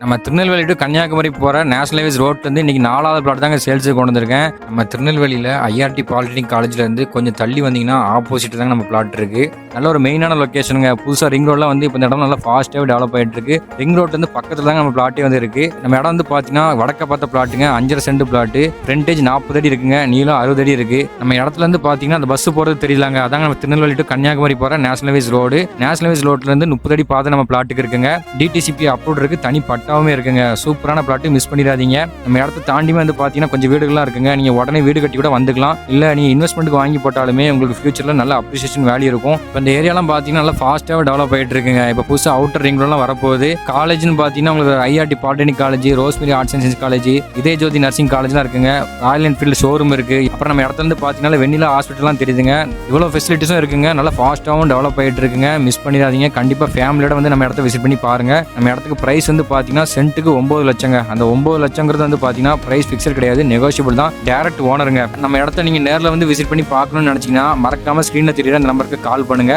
நம்ம திருநெல்வேலி டு கன்னியாகுமரி போகிற national highways ரோட்லேருந்து இன்றைக்கி 4வது பிளாட் தாங்க சேல்ஸுக்கு கொண்டு வந்திருக்கேன். நம்ம திருநெல்வேலியில் ஐஆர்டி பாலிடெக்னிக் காலேஜ்லேருந்து கொஞ்சம் தள்ளி வந்தீங்கன்னா ஆப்போசிட் தாங்க நம்ம பிளாட் இருக்குது. நல்ல ஒரு மெயினான லொக்கேஷனுங்க. புதுசாக ரிங் ரோட்லாம் வந்து இப்போ இந்த இடம் நல்லா ஃபாஸ்ட்டாகவே டெவலப் ஆகிட்டு இருக்கு. ரிங் ரோட்லேருந்து பக்கத்தில் தாங்க நம்ம பிளாட்டே வந்து இருக்குது. நம்ம இடம் வந்து பார்த்தீங்கன்னா வடக்க பார்த்த பிளாட்டுங்க, 5.5 சென்ட் பிளாட்டு. ஃப்ரண்டேஜ் 40 அடி இருக்குங்க, நீளம் 60 அடி இருக்குது. நம்ம இடத்துலேருந்து பார்த்தீங்கன்னா அந்த பஸ் போகிறது தெரியலாங்க. அதாங்க நம்ம திருநெல்வேலி டு கன்னியாகுமரி போகிற national highways road. National highways ரோட்லேருந்து 30 அடி பாதை நம்ம பிளாட்டுக்கு இருக்குங்க. டிடிசிபி அப்ரூவ் இருக்குது, தனி பட்டாவுமே இருக்குங்க. சூப்பரான பிளாட்டு, மிஸ் பண்ணிடாதீங்க. நம்ம இடத்த தாண்டியுமே வந்து பார்த்தீங்கன்னா கொஞ்சம் வீடுகள்லாம் இருக்குங்க. நீங்கள் உடனே வீடு கட்டி கூட வந்துக்கலாம். இல்லை நீங்கள் இன்வெஸ்ட்மெண்ட்டுக்கு வாங்கி போட்டாலுமே உங்களுக்கு ஃபியூச்சரில் நல்ல அப்ரிசியேஷன் வேல்யூ இருக்கும். இப்போ இந்த ஏரியாலாம் பார்த்தீங்கன்னா நல்லா ஃபாஸ்ட்டாக டெவலப் ஆகிட்டு இருக்குங்க. இப்போ புதுசாக அவுட்டர் ரிங் ரோட்லாம் வரப்போகுது. காலேஜ்னு பார்த்தீங்கன்னா உங்களுக்கு IRD polytechnic college, rosemary arts and science college, இதய ஜோதி நர்சிங் காலேஜ்லாம் இருக்குங்க. ராயல் என்ஃபீல்டு ஷோரூம் இருக்குது. அப்புறம் நம்ம இடத்துல இருந்து பார்த்தீங்கன்னா வெண்ணிலா ஹாஸ்பிட்டல்லாம் தெரியுதுங்க. இவ்வளோ ஃபெசிலிட்டிஸும் இருக்குங்க. நல்லா ஃபாஸ்ட்டாகவும் டெவலப் ஆகிட்டு இருக்குங்க. மிஸ் பண்ணிடாதீங்க. கண்டிப்பாக ஃபேமிலியோட வந்து நம்ம இடத்த விசிட் பண்ணி பாருங்க. நம்ம இடத்துக்கு ப்ரைஸ் வந்து பார்த்தீங்கன்னா சென்ட்டுக்கு 9 லட்சங்க. அந்த 9 லட்சங்கிறது வந்து பார்த்தீங்கன்னா ப்ரைஸ் ஃபிக்ஸட் கிடையாது, நெகோஷியபிள் தான். டேரக்ட் ஓனருங்க. நம்ம இடத்த நீங்கள் நேரில் வந்து விசிட் பண்ணி பார்க்கணும்னு நினச்சிங்கன்னா மறக்காம ஸ்க்ரீனில் தெரியுற அந்த நம்பருக்கு கால் பண்ணுங்க.